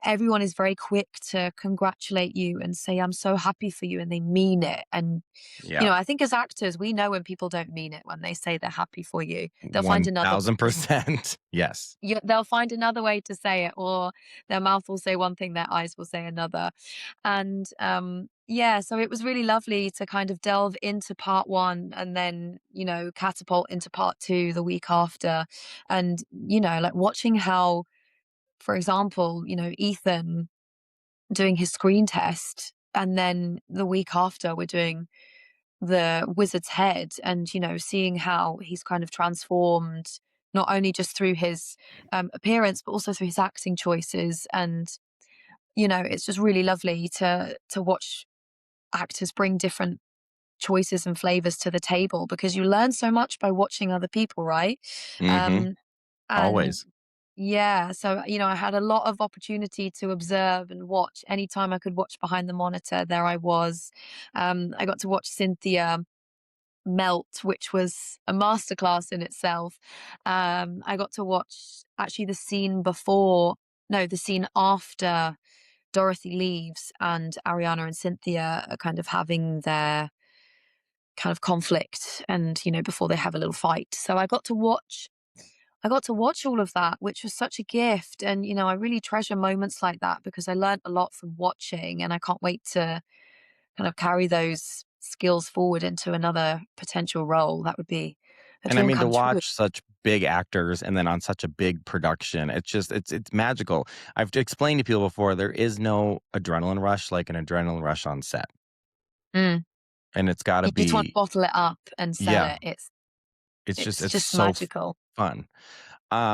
everyone is very quick to congratulate you and say, I'm so happy for you. And they mean it. And, Yeah. I think as actors, we know when people don't mean it when they say they're happy for you. They'll find another. 1000%. Yes. They'll find another way to say it, or their mouth will say one thing, their eyes will say another. And yeah, so it was really lovely to kind of delve into part one and then, catapult into part two the week after. And, like watching how, for example, Ethan doing his screen test, and then the week after we're doing the wizard's head, and seeing how he's kind of transformed, not only just through his appearance but also through his acting choices. And it's just really lovely to watch actors bring different choices and flavors to the table, because you learn so much by watching other people, right? Mhm. um and Always. yeah, so I had a lot of opportunity to observe and watch. Anytime I could watch behind the monitor, there I was. I got to watch Cynthia melt, which was a masterclass in itself. I got to watch actually the scene before, no, the scene after Dorothy leaves and Ariana and Cynthia are kind of having their kind of conflict, and before they have a little fight. So I got to watch all of that, which was such a gift. And I really treasure moments like that because I learned a lot from watching, and I can't wait to kind of carry those skills forward into another potential role. That would be a And I dream mean, to come true. watch such big actors and then on such a big production, it's magical. I've explained to people before, there is no adrenaline rush like an adrenaline rush on set, Mm. and it's gotta You just want to be. bottle it up and sell Yeah, it. It's it's just it's it's just so magical. fun.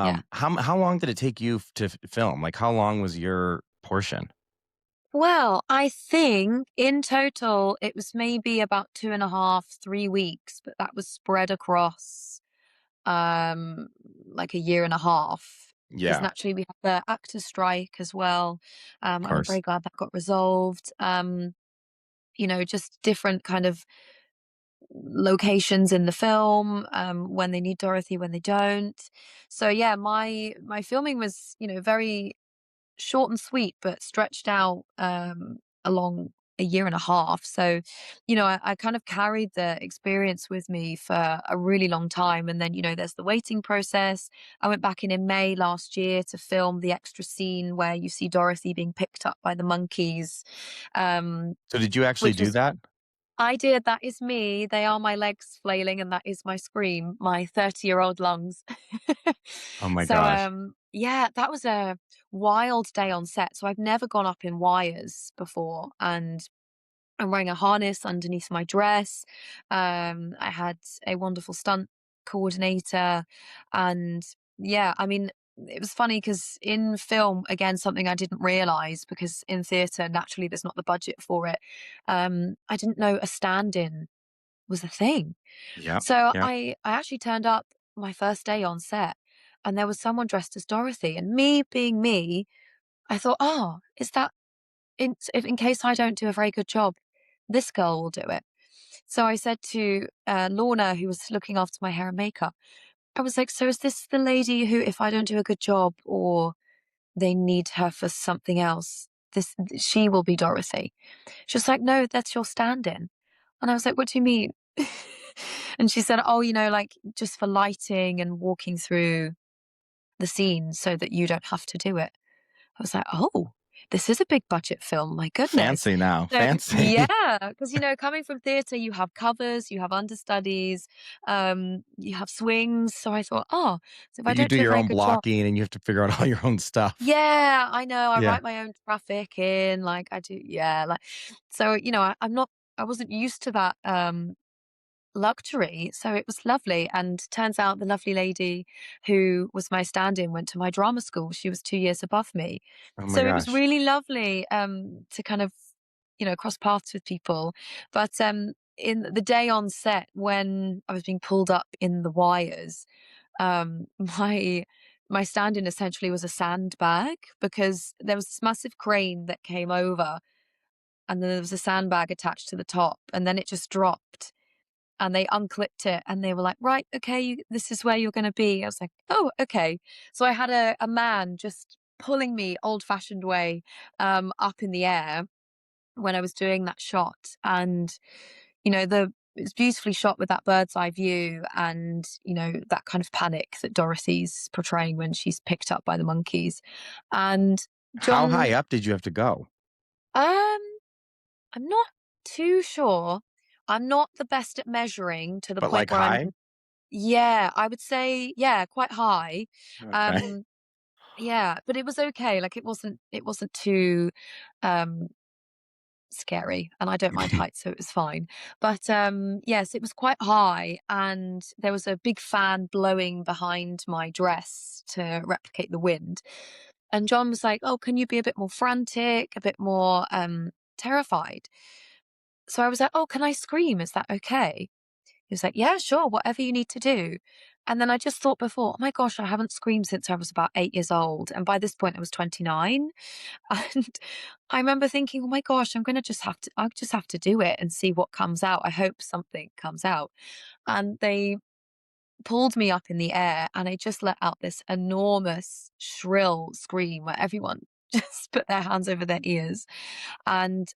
Yeah. How long did it take you to film? Like, how long was your portion? Well, I think in total it was maybe about 2.5, 3 weeks, but that was spread across like a year and a half, because Yeah, naturally we had the actors strike as well. of And I'm course. very glad that got resolved. Just different kind of locations in the film, when they need Dorothy, when they don't. So yeah, my filming was, very short and sweet, but stretched out along a year and a half. So, I kind of carried the experience with me for a really long time. And then, there's the waiting process. I went back in May last year to film the extra scene where you see Dorothy being picked up by the monkeys, um, So did you actually which do was that? I did. That is me. They are my legs flailing, and that is my scream, my 30-year-old lungs. Oh my So, gosh. yeah, that was a wild day on set. So I've never gone up in wires before, and I'm wearing a harness underneath my dress. I had a wonderful stunt coordinator, and yeah, I mean, it was funny because in film, again, something I didn't realize, because in theatre, naturally, there's not the budget for it. I didn't know a stand-in was a thing. Yeah, So yeah. I actually turned up my first day on set, and there was someone dressed as Dorothy, and me being me, I thought, oh, is that in case I don't do a very good job, this girl will do it. So I said to Lorna, who was looking after my hair and makeup, I was like, so is this the lady who, if I don't do a good job or they need her for something else, she will be Dorothy? She was like, no, that's your stand-in. And I was like, what do you mean? And she said, oh, like just for lighting and walking through the scene so that you don't have to do it. I was like, "Oh, this is a big budget film, my goodness." Fancy now, So fancy. yeah, because coming from theatre, you have covers, you have understudies, you have swings, so I thought, "Oh, so if I You don't do do a your very own good job." blocking and you have to figure out all your own stuff. Yeah, I know, I Yeah. write my own traffic in, like, I do, yeah, like, so, I'm not I wasn't used to that, luxury, so it was lovely, and turns out the lovely lady who was my stand-in went to my drama school. She was 2 years above me. Oh my So it was gosh. really lovely, to kind of, cross paths with people. But, in the day on set when I was being pulled up in the wires, um, my my stand-in essentially was a sandbag because there was this massive crane that came over, and then there was a sandbag attached to the top, and then it just dropped, and they unclipped it, and they were like, "Right, okay, this is where you're gonna be." I was like, "Oh, okay." So I had a man just pulling me old-fashioned way, up in the air when I was doing that shot, and, the it's beautifully shot with that bird's eye view and, that kind of panic that Dorothy's portraying when she's picked up by the monkeys. And How high John, up did you have to go? um, I'm not too sure. I'm not the best at measuring to the But, point like, where high? yeah, I would say, yeah, quite high. Okay. Um, yeah, but it was okay. Like it wasn't too um scary, and I don't mind heights, so it was fine. But yes, it was quite high, and there was a big fan blowing behind my dress to replicate the wind. And John was like, "Oh, can you be a bit more frantic, a bit more terrified?" So I was like, "Oh, can I scream? Is that okay?" He was like, "Yeah, sure, whatever you need to do." And then I just thought before, "Oh my gosh, I haven't screamed since I was about 8 years old." And by this point I was 29. And I remember thinking, "Oh my gosh, I'll just have to do it and see what comes out. I hope something comes out." And they pulled me up in the air and I just let out this enormous shrill scream where everyone just put their hands over their ears. And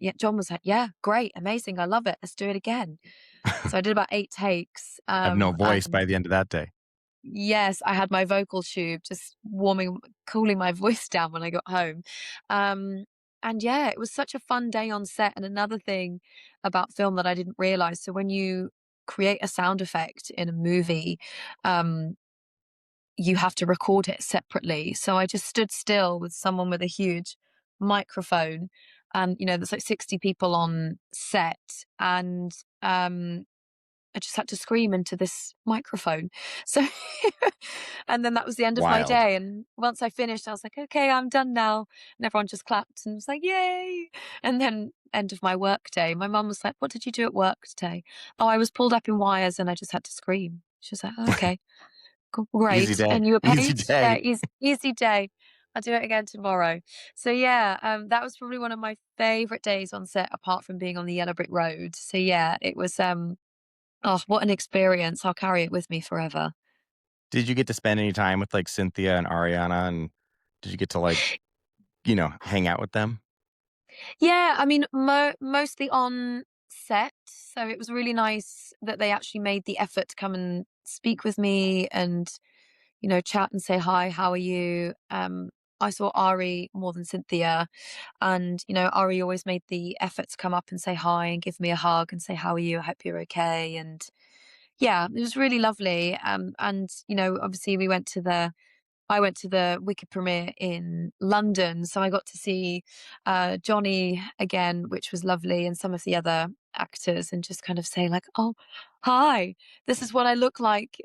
yeah, John was like, "Yeah, great, amazing. I love it. Let's do it again." So I did about 8 takes, Have no voice and by the end of that day. yes, I had my vocal tube just cooling my voice down when I got home. Um, and yeah, it was such a fun day on set. And another thing about film that I didn't realize, so when you create a sound effect in a movie, um, you have to record it separately. So I just stood still with someone with a huge microphone, and there's like 60 people on set, and I just had to scream into this microphone. So and then that was the end of my Wild. day, and once I finished, I was like, "Okay, I'm done now." And everyone just clapped and was like, "Yay." And then end of my work day, my mum was like, "What did you do at work today?" "Oh, I was pulled up in wires and I just had to scream." She was like, "Oh, okay, Easy great. day. And you were Easy paid?" "Yeah, day. easy day. I'll do it again tomorrow." So yeah, that was probably one of my favorite days on set apart from being on the yellow brick road. So yeah, it was, oh, what an experience. I'll carry it with me forever. Did you get to spend any time with, like, Cynthia and Ariana, and did you get to, like, hang out with them? Yeah, I mean, mostly on set. So it was really nice that they actually made the effort to come and speak with me and, chat and say, "Hi, how are you?" I saw Ari more than Cynthia. And, Ari always made the effort to come up and say hi and give me a hug and say, "How are you? I hope you're okay." And yeah, it was really lovely. And, obviously I went to the Wicked premiere in London, so I got to see Johnny again, which was lovely, and some of the other actors, and just kind of say like, "Oh, hi, this is what I look like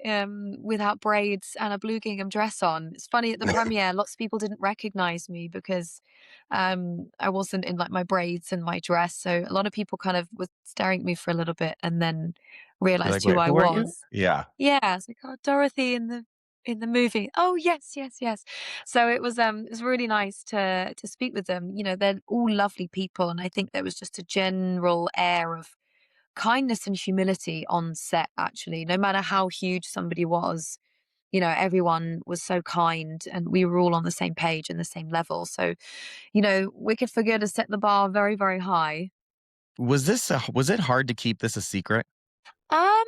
without braids and a blue gingham dress on." It's funny at the premiere, lots of people didn't recognize me because I wasn't in like my braids and my dress, so a lot of people kind of were staring at me for a little bit and then You're like, realized who "Wait, I who are you?" was. Yeah. Yeah, I was like, "Oh, Dorothy in the movie." "Oh, yes, yes, yes." So it was really nice to speak with them. They're all lovely people, and I think there was just a general air of kindness and humility on set, actually. No matter how huge somebody was, everyone was so kind, and we were all on the same page and the same level. So, Wicked for Good has set the bar very, very high. Was it hard to keep this a secret? Um,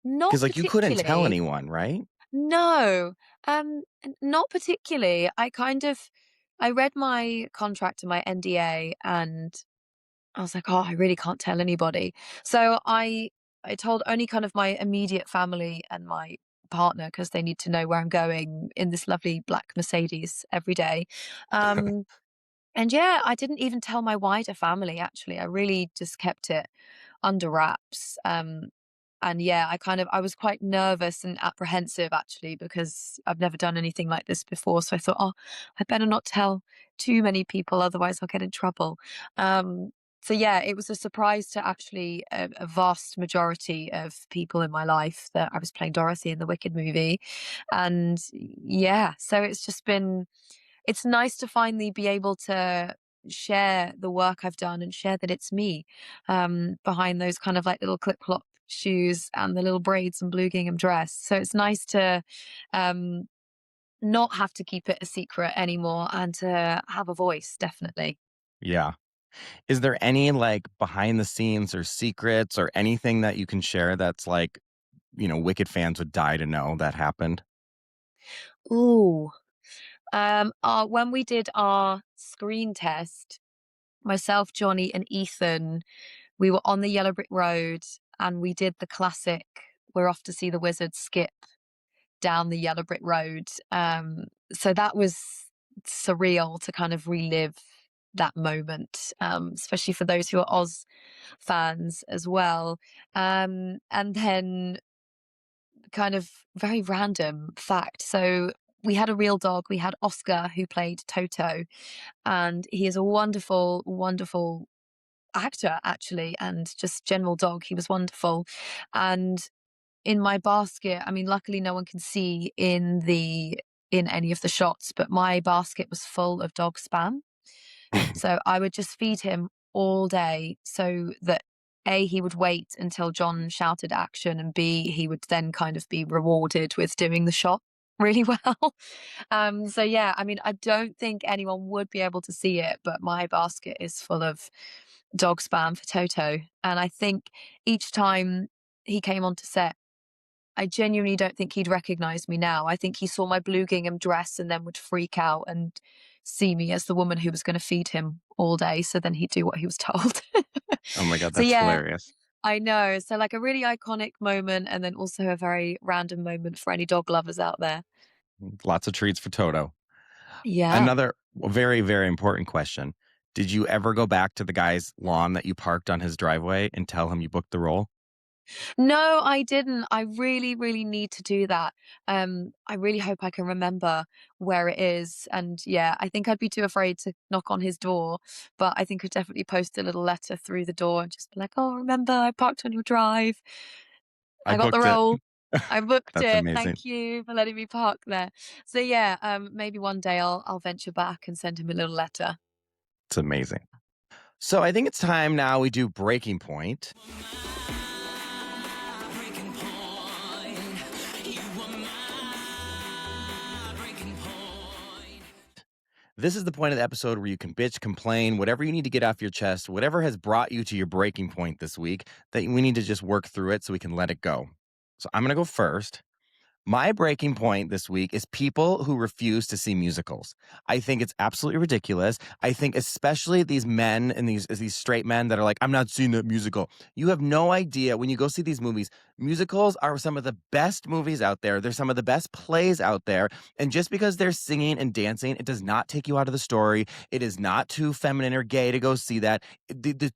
Not Because, like, you couldn't tell particularly. anyone, right? No, not particularly. I read my contract and my NDA, and I was like, "Oh, I really can't tell anybody." So I told only kind of my immediate family and my partner because they need to know where I'm going in this lovely black Mercedes every day. Um, And yeah, I didn't even tell my wider family actually. I really just kept it under wraps. And yeah, I was quite nervous and apprehensive actually because I've never done anything like this before. So I thought, oh, I better not tell too many people, otherwise I'll get in trouble. Um, so yeah, it was a surprise to actually a vast majority of people in my life that I was playing Dorothy in the Wicked movie. And yeah, so it's nice to finally be able to share the work I've done and share that it's me, behind those kind of like little clip clop shoes and the little braids and blue gingham dress. So it's nice to um, not have to keep it a secret anymore and to have a voice, definitely. Yeah. Is there any, like, behind the scenes or secrets or anything that you can share that's like, Wicked fans would die to know that happened? Ooh. When we did our screen test, myself, Johnny, and Ethan, we were on the yellow brick road and we did the classic "We're off to see the wizard" skip down the yellow brick road. So that was surreal to kind of relive that moment, especially for those who are Oz fans as well. And then kind of very random fact. So we had a real dog. We had Oscar who played Toto, and he is a wonderful, wonderful actor actually, and just general dog. He was wonderful. And in my basket, I mean, luckily no one can see in any of the shots, but my basket was full of dog spam. So I would just feed him all day so that A, he would wait until John shouted action, and B, he would then kind of be rewarded with doing the shot really well. So yeah, I mean, I don't think anyone would be able to see it, but my basket is full of dog spam for Toto. And I think each time he came onto set, I genuinely don't think he'd recognize me now. I think he saw my blue gingham dress and then would freak out and see me as the woman who was going to feed him all day. So then he'd do what he was told. Oh my god, So that's yeah, hilarious. I know. So like a really iconic moment and then also a very random moment for any dog lovers out there. Lots of treats for Toto. Yeah. Another very, very important question. Did you ever go back to the guy's lawn that you parked on his driveway and tell him you booked the role? No, I didn't. I really, really need to do that. I really hope I can remember where it is. And yeah, I think I'd be too afraid to knock on his door, but I think I'd definitely post a little letter through the door and just be like, "Oh, remember I parked on your drive. I I got the booked it. role. I booked That's it. amazing. Thank you for letting me park there." So yeah, maybe one day I'll venture back and send him a little letter. It's amazing. So I think it's time now we do breaking point. This is the point of the episode where you can bitch, complain, whatever you need to get off your chest, whatever has brought you to your breaking point this week, that we need to just work through it so we can let it go. So I'm going to go first. My breaking point this week is people who refuse to see musicals. I think it's absolutely ridiculous. I think especially these men and these straight men that are like, I'm not seeing that musical. You have no idea when you go see these movies. Musicals are some of the best movies out there. They're some of the best plays out there. And just because they're singing and dancing, it does not take you out of the story. It is not too feminine or gay to go see that. The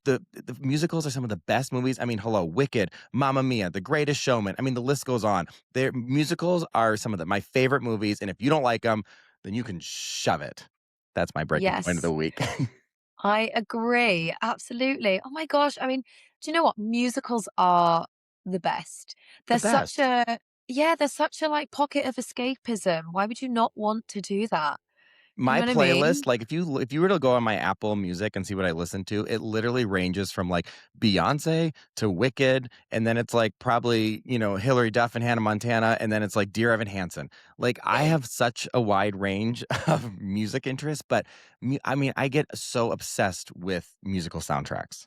musicals are some of the best movies. I mean, hello, Wicked, Mamma Mia, The Greatest Showman. I mean, the list goes on. Their musicals are some of my favorite movies, and if you don't like them, then you can shove it. That's my breaking point of the Yes. week. I agree, absolutely. Oh my gosh, I mean, do you know what? Musicals are the best. The They're such best. a yeah, they're such a, like, pocket of escapism. Why would you not want to do that? You My know what I playlist, mean? like, if you were to go on my Apple Music and see what I listen to, it literally ranges from, like, Beyoncé to Wicked, and then it's, like, probably, Hilary Duff and Hannah Montana, and then it's, like, Dear Evan Hansen. Like, I have such a wide range of music interests, but I mean, I get so obsessed with musical soundtracks.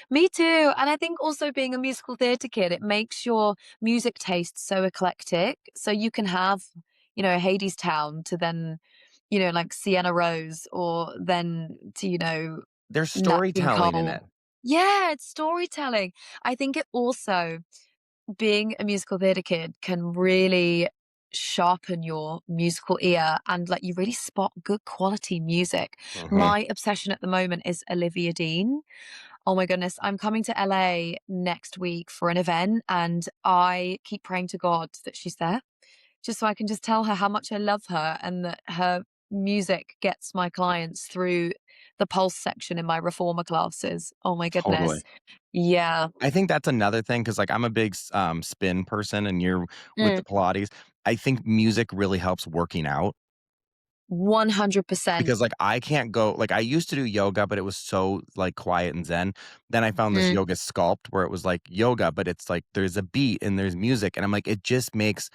Me too, and I think also being a musical theatre kid, it makes your music taste so eclectic, so you can have, Hades Town to then, like Sienna Rose or then to, There's Nat King storytelling in Cole. it. Yeah, it's storytelling. I think it also being a musical theatre kid can really sharpen your musical ear and like you really spot good quality music. Mhm. My obsession at the moment is Olivia Dean. Oh my goodness, I'm coming to LA next week for an event and I keep praying to God that she's there just so I can just tell her how much I love her and that her music gets my clients through the pulse section in my reformer classes. Oh my Totally. goodness. Yeah. I think that's another thing because, like, I'm a big spin person, and you're with Mm, the Pilates. I think music really helps working out 100%. because, like, I can't go like, I used to do yoga, but it was so, like, quiet and zen. Then I found this Mm, yoga sculpt where it was like yoga, but it's like there's a beat and there's music, and I'm like, it just makes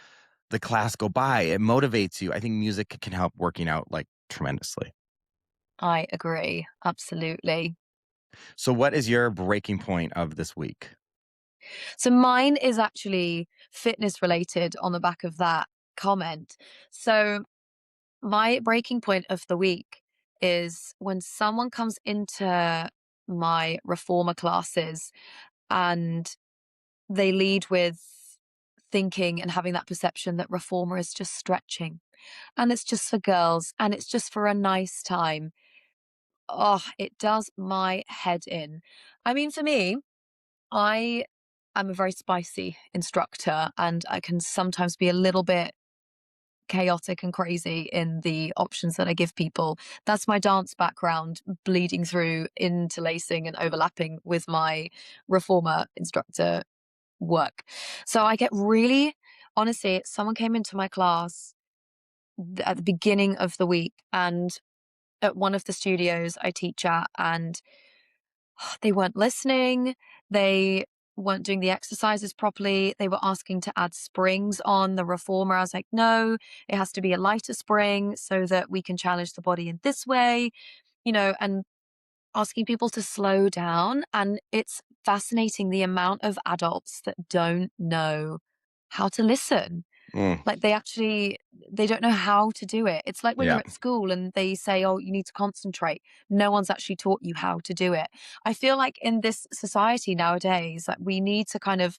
the class go by. It motivates you. I think music can help working out, like, tremendously. I agree. Absolutely. So what is your breaking point of this week? So mine is actually fitness related on the back of that comment. So my breaking point of the week is when someone comes into my reformer classes and they lead with thinking and having that perception that reformer is just stretching and it's just for girls and it's just for a nice time. Oh, it does my head in. I mean, for me, I am a very spicy instructor and I can sometimes be a little bit chaotic and crazy in the options that I give people. That's my dance background bleeding through, interlacing and overlapping with my reformer instructor work. So I get really, honestly, someone came into my class at the beginning of the week and at one of the studios I teach at, and they weren't listening. They weren't doing the exercises properly. They were asking to add springs on the reformer. I was like, no, it has to be a lighter spring so that we can challenge the body in this way, and asking people to slow down. And it's fascinating the amount of adults that don't know how to listen. Mm, Like they don't know how to do it. It's like when you're yeah. at school and they say, "Oh, you need to concentrate." No one's actually taught you how to do it. I feel like in this society nowadays, like we need to kind of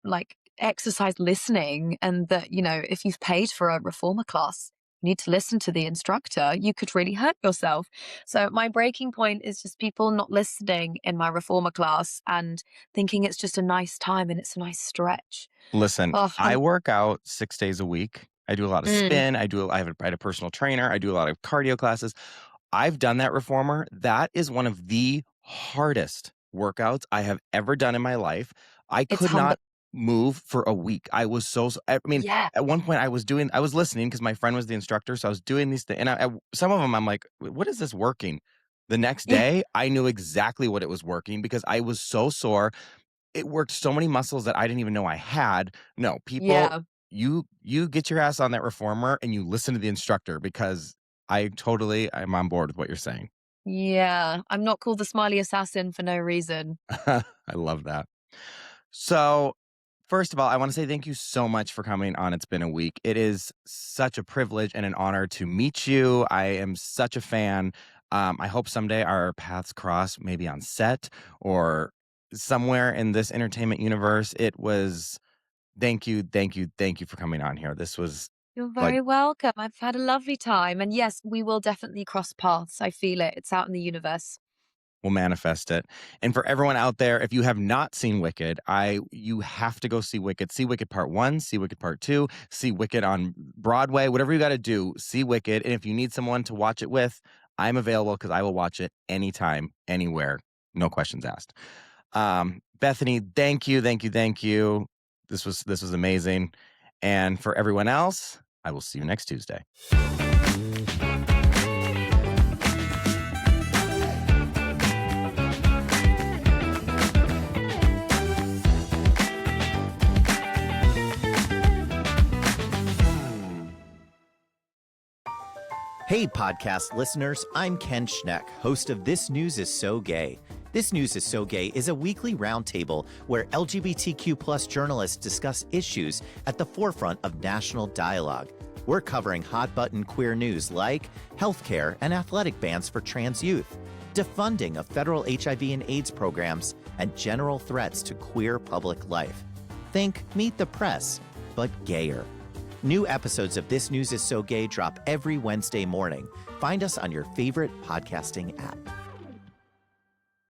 like exercise listening and that, if you've paid for a reformer class, you need to listen to the instructor. You could really hurt yourself. So my breaking point is just people not listening in my reformer class and thinking it's just a nice time and it's a nice stretch. Listen, Oh, I work out 6 days a week. I do a lot of mm, spin. I had a personal trainer. I do a lot of cardio classes. I've done that reformer. That is one of the hardest workouts I have ever done in my life. I it's could humble. not move for a week. I was I mean, Yeah. at one point I was listening because my friend was the instructor, so I was doing these things, and some of them I'm like, "What is this working?" The next Yeah. day, I knew exactly what it was working because I was so sore. It worked so many muscles that I didn't even know I had. No, people, Yeah. you get your ass on that reformer and you listen to the instructor because I'm on board with what you're saying. Yeah. I'm not called the smiley assassin for no reason. I love that. So, first of all, I want to say thank you so much for coming on It's Been a Week. It is such a privilege and an honor to meet you. I am such a fan. I hope someday our paths cross, maybe on set or somewhere in this entertainment universe. It was thank you, thank you, thank you for coming on here. This was You're like very welcome. I've had a lovely time. And yes, we will definitely cross paths. I feel it. It's out in the universe. we'll manifest it. And for everyone out there, if you have not seen Wicked, you have to go see Wicked. See Wicked Part 1, see Wicked Part 2, see Wicked on Broadway, whatever you got to do, see Wicked. And if you need someone to watch it with, I'm available because I will watch it anytime, anywhere, no questions asked. Bethany, thank you, thank you, thank you. This was amazing. And for everyone else, I will see you next Tuesday. Hey, podcast listeners, I'm Ken Schneck, host of This News is So Gay. This News is So Gay is a weekly roundtable where LGBTQ plus journalists discuss issues at the forefront of national dialogue. We're covering hot button queer news like healthcare and athletic bans for trans youth, defunding of federal HIV and AIDS programs, and general threats to queer public life. Think Meet the Press, but gayer. New episodes of This News is So Gay drop every Wednesday morning. Find us on your favorite podcasting app.